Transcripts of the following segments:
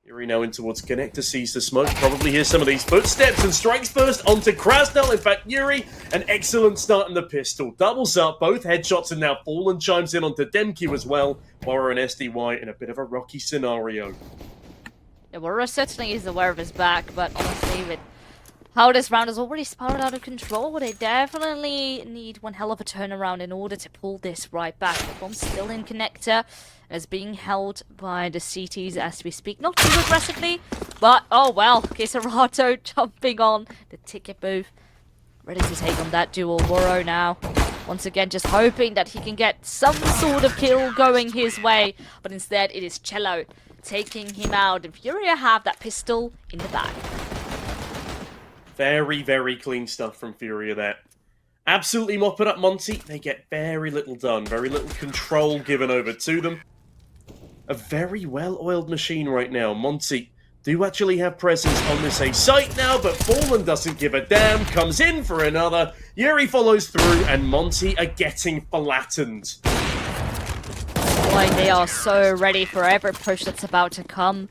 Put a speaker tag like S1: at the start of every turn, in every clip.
S1: Furia now in towards connector, sees the smoke, probably hears some of these footsteps and strikes first onto Krasnal. In fact, Yuri, an excellent start in the pistol. Doubles up, both headshots and now Fallen chimes in onto Demke as well. Warrior and SDY in a bit of a rocky scenario.
S2: Yeah, Warrior certainly is aware of his back, but honestly, with how this round is already spiraled out of control, they definitely need one hell of a turnaround in order to pull this right back. The bomb's still in connector, and is being held by the CTs as we speak. Not too aggressively, but oh well, Kisarato jumping on the ticket booth. Ready to take on that duel. Warrior now, once again, just hoping that he can get some sort of kill going his way, but instead it is Cello taking him out, and Furia have that pistol in the back.
S1: Very, very clean stuff from Furia there. Absolutely mopping up Monte. They get very little done. Very little control given over to them. A very well-oiled machine right now. Monte do actually have presence on this A site now, but Fallen doesn't give a damn. Comes in for another. Yuri follows through, and Monte are getting flattened.
S2: Boy, they are so ready for every push that's about to come.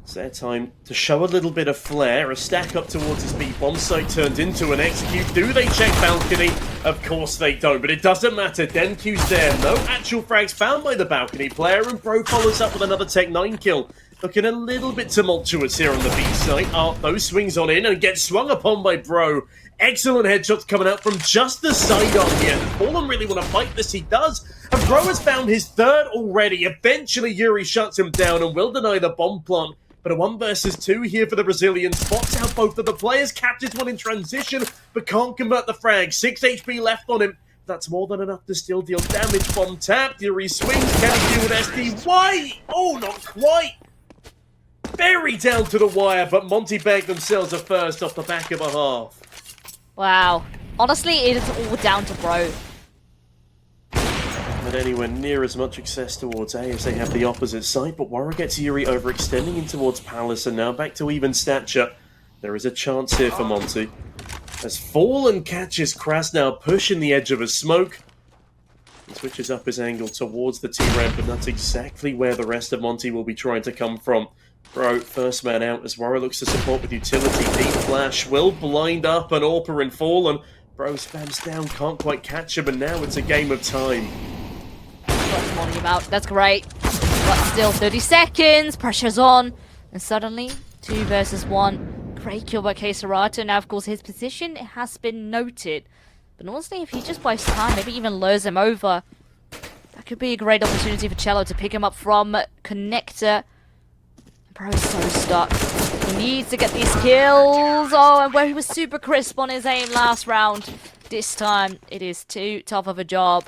S1: It's their time to show a little bit of flair. A stack up towards his B bomb site turned into an execute. Do they check balcony? Of course they don't, but it doesn't matter. Denku's there. No actual frags found by the balcony player, and Bro follows up with another Tech 9 kill. Looking a little bit tumultuous here on the B site. Artho swings on in and gets swung upon by Bro. Excellent headshots coming out from just the side on here. Fallen really want to fight this, he does. And Bro has found his third already. Eventually Yuri shuts him down and will deny the bomb plant. But a 1 versus 2 here for the Brazilian. Spots out both of the players, captures one in transition, but can't convert the frag. 6 HP left on him. That's more than enough to still deal damage. Bomb tapped, Yuri swings, can he deal with SDY? Oh, not quite! Very down to the wire, but Monte bagged themselves a first off the back of a half.
S2: Wow. Honestly, it is all down to Bro.
S1: Not anywhere near as much success towards A as they have the opposite side, but Warrior gets Yuri overextending in towards Palace, and now back to even stature. There is a chance here for Monte. As Fallen catches Krasnal pushing the edge of a smoke. He switches up his angle towards the T-ramp, and that's exactly where the rest of Monte will be trying to come from. Bro, first man out as Warrior looks to support with utility. Deep flash will blind up an Orpa and Fallen. Bro spams down, can't quite catch him, and now it's a game of time.
S2: Got him out. That's great. But still 30 seconds. Pressure's on. And suddenly, 2 versus 1. Great kill by Kisarato. Now, of course, his position has been noted. But honestly, if he just buys time, maybe even lures him over, that could be a great opportunity for Cello to pick him up from connector. Bro is so stuck. He needs to get these kills. Oh, and where he was super crisp on his aim last round. This time, it is too tough of a job.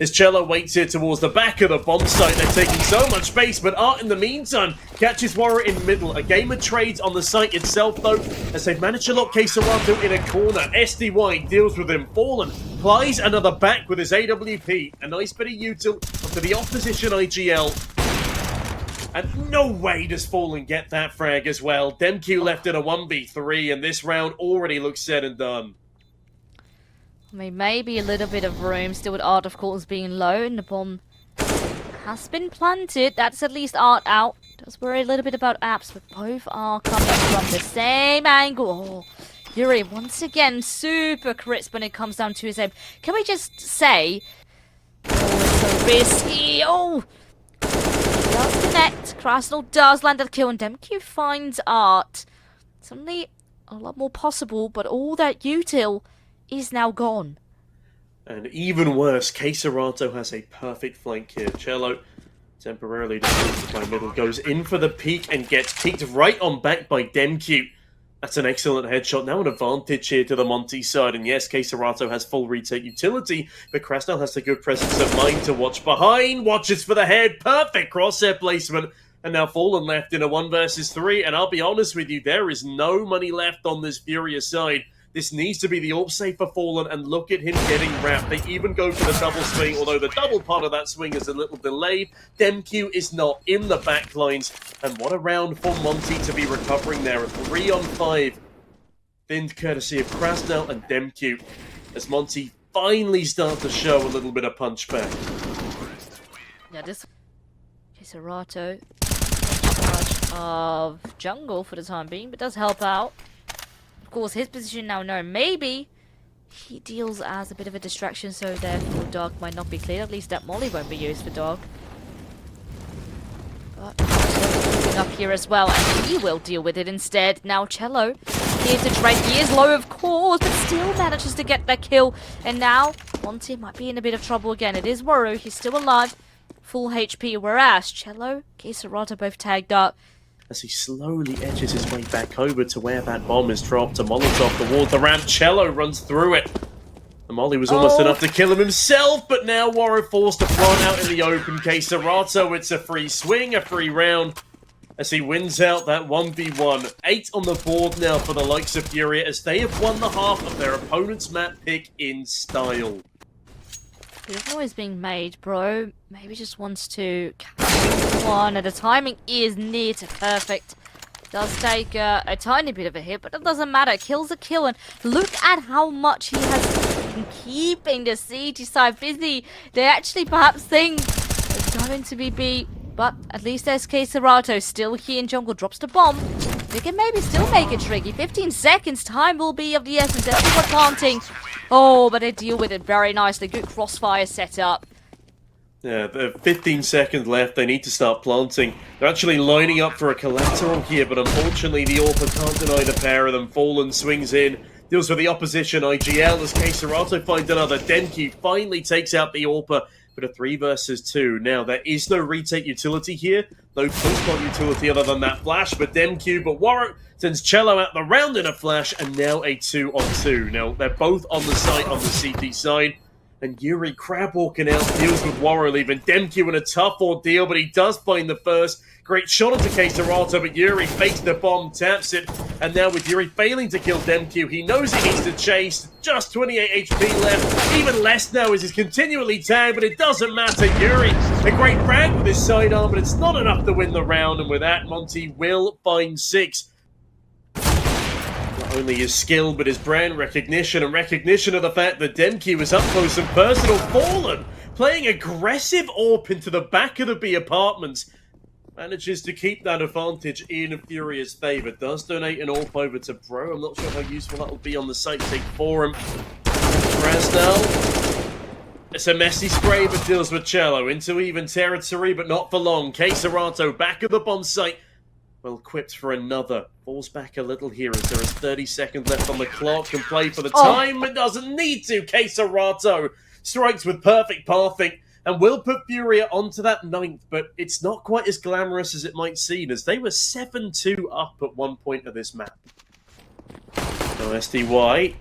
S1: As Cello waits here towards the back of the bomb site, they're taking so much space, but Art in the meantime catches Warrior in middle. A game of trades on the site itself, though, as they've managed to lock Kisarato in a corner. SDY deals with him. Fallen plies another back with his AWP. A nice bit of util onto the opposition IGL. And no way does Fallen get that frag as well. Demke left in a 1v3, and this round already looks said and done.
S2: I mean, maybe a little bit of room still with Art, of course, being low, and the bomb has been planted. That's at least Art out. Does worry a little bit about apps, but both are coming from the same angle. Oh, Yuri, once again, super crisp when it comes down to his aim. Can we just say... Oh, it's so risky. Oh! Does connect. Krasnal does land a kill, and Demke finds Art. Suddenly, a lot more possible, but all that util is now gone.
S1: And even worse, Kisarato has a perfect flank here. Cello, temporarily defeated by middle, goes in for the peek and gets peeked right on back by Demke. That's an excellent headshot. Now an advantage here to the Monte side. And yes, Kisarato has full retake utility, but Krasnal has the good presence of mind to watch behind. Watches for the head. Perfect crosshair placement. And now Fallen left in a 1 versus 3. And I'll be honest with you, there is no money left on this Furia side. This needs to be the AWP save for Fallen, and look at him getting wrapped. They even go for the double swing, although the double part of that swing is a little delayed. Demke is not in the backlines, and what a round for Monte to be recovering there. A 3-on-5, thinned courtesy of Krasnal and Demke, as Monte finally start to show a little bit of punch back.
S2: Yeah, this... Kisarato. of jungle for the time being, but does help out. Of course, his position now known. Maybe he deals as a bit of a distraction, so therefore dog might not be cleared. At least that molly won't be used for dog. But moving up here as well, and he will deal with it instead. Now Cello here to trade. He is low, of course, but still manages to get that kill. And now Monte might be in a bit of trouble again. It is Woru. He's still alive, full HP, whereas Cello, Kisarata both tagged up.
S1: As he slowly edges his way back over to where that bomb is dropped, a Molotov towards the ramp. Cello runs through it. The molly was almost enough to kill him himself, but now Woru forced to plant out in the open. Kisarata, it's a free swing, a free round, as he wins out that 1v1. 8 on the board now for the likes of Furia, as they have won the half of their opponent's map pick in style.
S2: There's noise being made, bro. Maybe just wants to catch one, and the timing is near to perfect. Does take a tiny bit of a hit, but it doesn't matter. Kill's a kill, and look at how much he has been keeping the CT side busy. They actually perhaps think it's going to be B, but at least there's Kisarato still here in jungle. Drops the bomb. They can maybe still make it tricky. 15 seconds. Time will be of the essence. Everyone planting. Oh, but they deal with it very nicely. Good crossfire setup.
S1: Yeah, 15 seconds left. They need to start planting. They're actually lining up for a collateral here, but unfortunately the Orpa can't deny the pair of them. Fallen swings in, deals with the opposition IGL as Kisarato finds another. Denki finally takes out the Orpa, but a 3 versus 2. Now, there is no retake utility here. No post-bot utility other than that flash, but Demq, but Woru sends Cello out the round in a flash, and now a 2-on-2. Now, they're both on the site on the CT side. And Yuri crab walking out, deals with Woru, leaving Demq in a tough ordeal, but he does find the first. Great shot onto Kisarato, but Yuri fakes the bomb, taps it, and now with Yuri failing to kill Demq, he knows he needs to chase. Just 28 HP left, even less now as he's continually tagged, but it doesn't matter. Yuri, a great frag with his sidearm, but it's not enough to win the round, and with that, Monte will find 6. Not only his skill, but his brand recognition and recognition of the fact that Demq was up close and personal. Fallen, playing aggressive AWP into the back of the B apartments, manages to keep that advantage in Furia's favour. Does donate an AWP over to Pro. I'm not sure how useful that will be on the site take for him. Rasnell, it's a messy spray, but deals with Cello into even territory, but not for long. Kisarato back at the bomb site. Well equipped for another. Falls back a little here as there is 30 seconds left on the clock. Can play for the time, but doesn't need to. Kisarato strikes with perfect pathing and will put Furia onto that 9th, but it's not quite as glamorous as it might seem, as they were 7-2 up at one point of this map. So SDY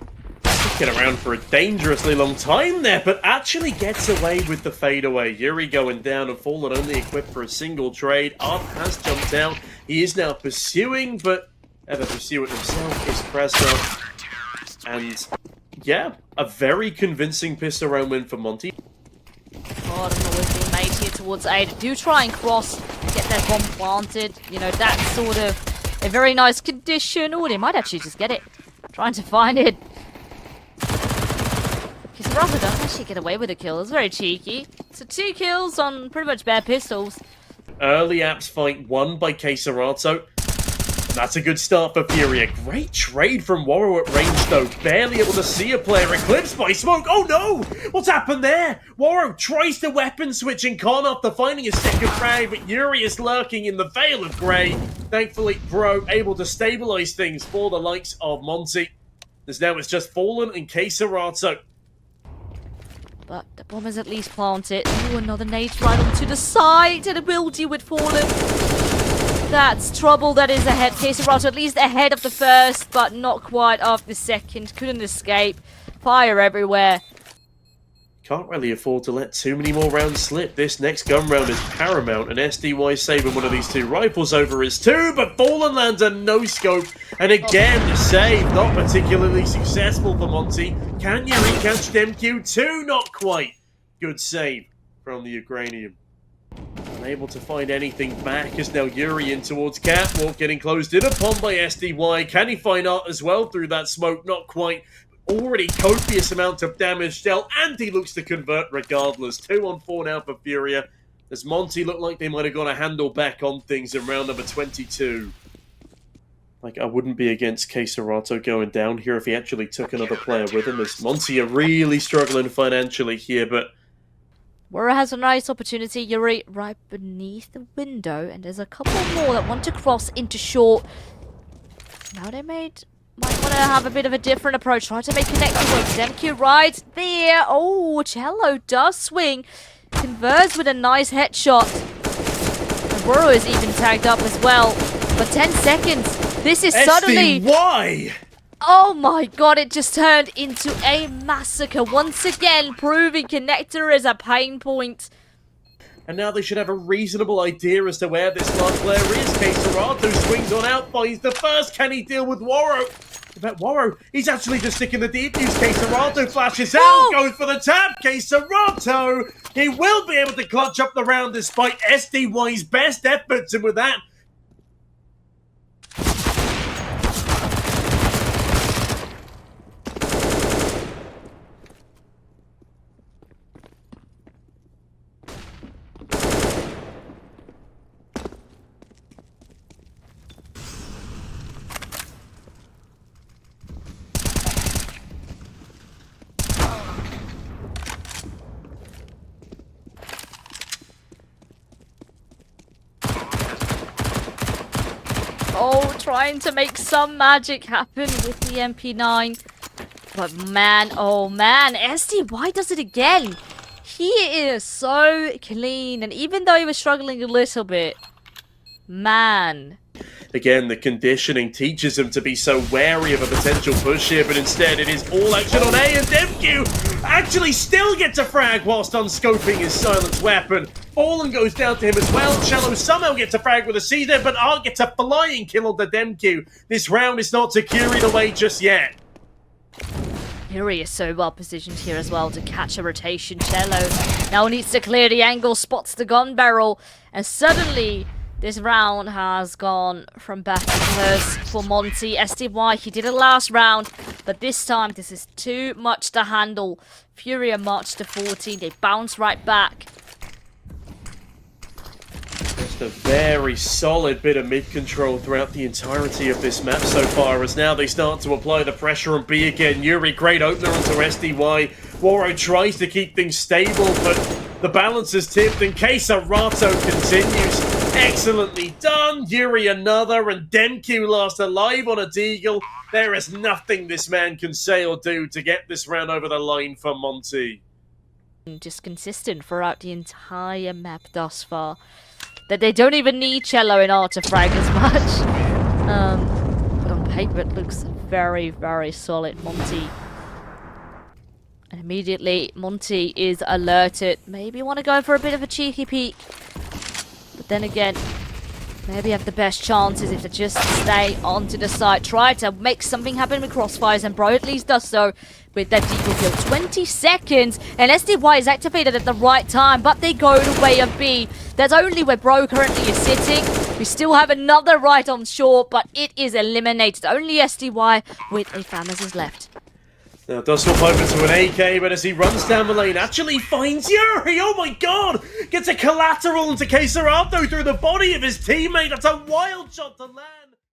S1: sticking around for a dangerously long time there, but actually gets away with the fadeaway. Yuri going down and Fallen only equipped for a single trade. Arp has jumped out. He is now pursuing, but ever pursuing himself is Krasnov. And yeah, a very convincing pistol round win for Monte.
S2: Oh, I don't know what's being made here towards A. Do try and cross, get that bomb planted. You know, that's sort of a very nice condition. Oh, they might actually just get it. Trying to find it. Kisarata doesn't actually get away with a kill. It's very cheeky. So 2 kills on pretty much bare pistols.
S1: Early apps fight won by Kisarato. That's a good start for Furia. Great trade from Woru at range though. Barely able to see a player eclipsed by smoke. Oh no! What's happened there? Woru tries to weapon switch and con after finding a second frag, but Yuri is lurking in the Veil of Grey. Thankfully, Pro able to stabilize things for the likes of Monte. As now it's just Fallen and Kisarato.
S2: But the bomb is at least planted. Oh, another nade right onto the side, and it will deal with Fallen. That's trouble that is ahead. Kisarato at least ahead of the first, but not quite of the second. Couldn't escape. Fire everywhere.
S1: Can't really afford to let too many more rounds slip. This next gun round is paramount, and SDY saving one of these 2 rifles over his 2, but Fallen lands a no-scope, and again, the save not particularly successful for Monte. Can you recatch Demq? 2, not quite. Good save from the Ukrainian. Unable to find anything back as now Yuri in towards Catwalk, getting closed in upon by SDY. Can he find Art as well through that smoke? Not quite. Already copious amount of damage dealt, and he looks to convert regardless. 2-on-4 now for Furia. as Monte looked like they might have got a handle back on things in round number 22. Like, I wouldn't be against Serato going down here if he actually took another player with him, as Monte are really struggling financially here, but...
S2: Wara has a nice opportunity, Yuri, right beneath the window, and there's a couple more that want to cross into short. Now they might want to have a bit of a different approach, try to make connection with MQ right there. Oh, Cello does swing, converts with a nice headshot. And Wara is even tagged up as well, but 10 seconds. This is suddenly...
S1: Why?
S2: Oh my god, it just turned into a massacre. Once again, proving connector is a pain point.
S1: And now they should have a reasonable idea as to where this last player is. Serato swings on out, finds the first. Can he deal with Waro? About Waro, he's actually just sticking the defuse. Serato flashes out, goes for the tap. Serato, he will be able to clutch up the round despite SDY's best efforts, and with that,
S2: oh, trying to make some magic happen with the MP9. But man, oh man, SDY does it again. He is so clean, and even though he was struggling a little bit, man.
S1: Again, the conditioning teaches him to be so wary of a potential push here, but instead it is all action on A, and MQ actually still gets a frag whilst unscoping his silenced weapon. Fallen goes down to him as well. Cello somehow gets a frag with a C there, but Art gets a flying kill on the Demq. This round is not secured away just yet.
S2: Furia is so well positioned here as well to catch a rotation. Cello now needs to clear the angle, spots the gun barrel, and suddenly this round has gone from bad to worse for Monte. SDY, he did it last round, but this time this is too much to handle. Furia marched to 14, they bounce right back.
S1: Just a very solid bit of mid-control throughout the entirety of this map so far, as now they start to apply the pressure on B again. Yuri, great opener onto SDY. Waro tries to keep things stable, but the balance is tipped, and Serato continues. Excellently done. Yuri another, and Demq last alive on a deagle. There is nothing this man can say or do to get this round over the line for Monte.
S2: Just consistent throughout the entire map thus far. That they don't even need Cello and Art to frag as much. But on paper it looks very, very solid. Monte. And immediately Monte is alerted. Maybe want to go for a bit of a cheeky peek. But then again, maybe have the best chances if they just stay onto the side. Try to make something happen with crossfires, and Bro at least does so with that deagle kill. 20 seconds, and SDY is activated at the right time, but they go the way of B. That's only where Bro currently is sitting. We still have another right on short, but it is eliminated. Only SDY with a flamez is left.
S1: Now does swap over to an AK, but as he runs down the lane, actually finds Yuri! Oh my god! Gets a collateral into Serato through the body of his teammate. That's a wild shot to land.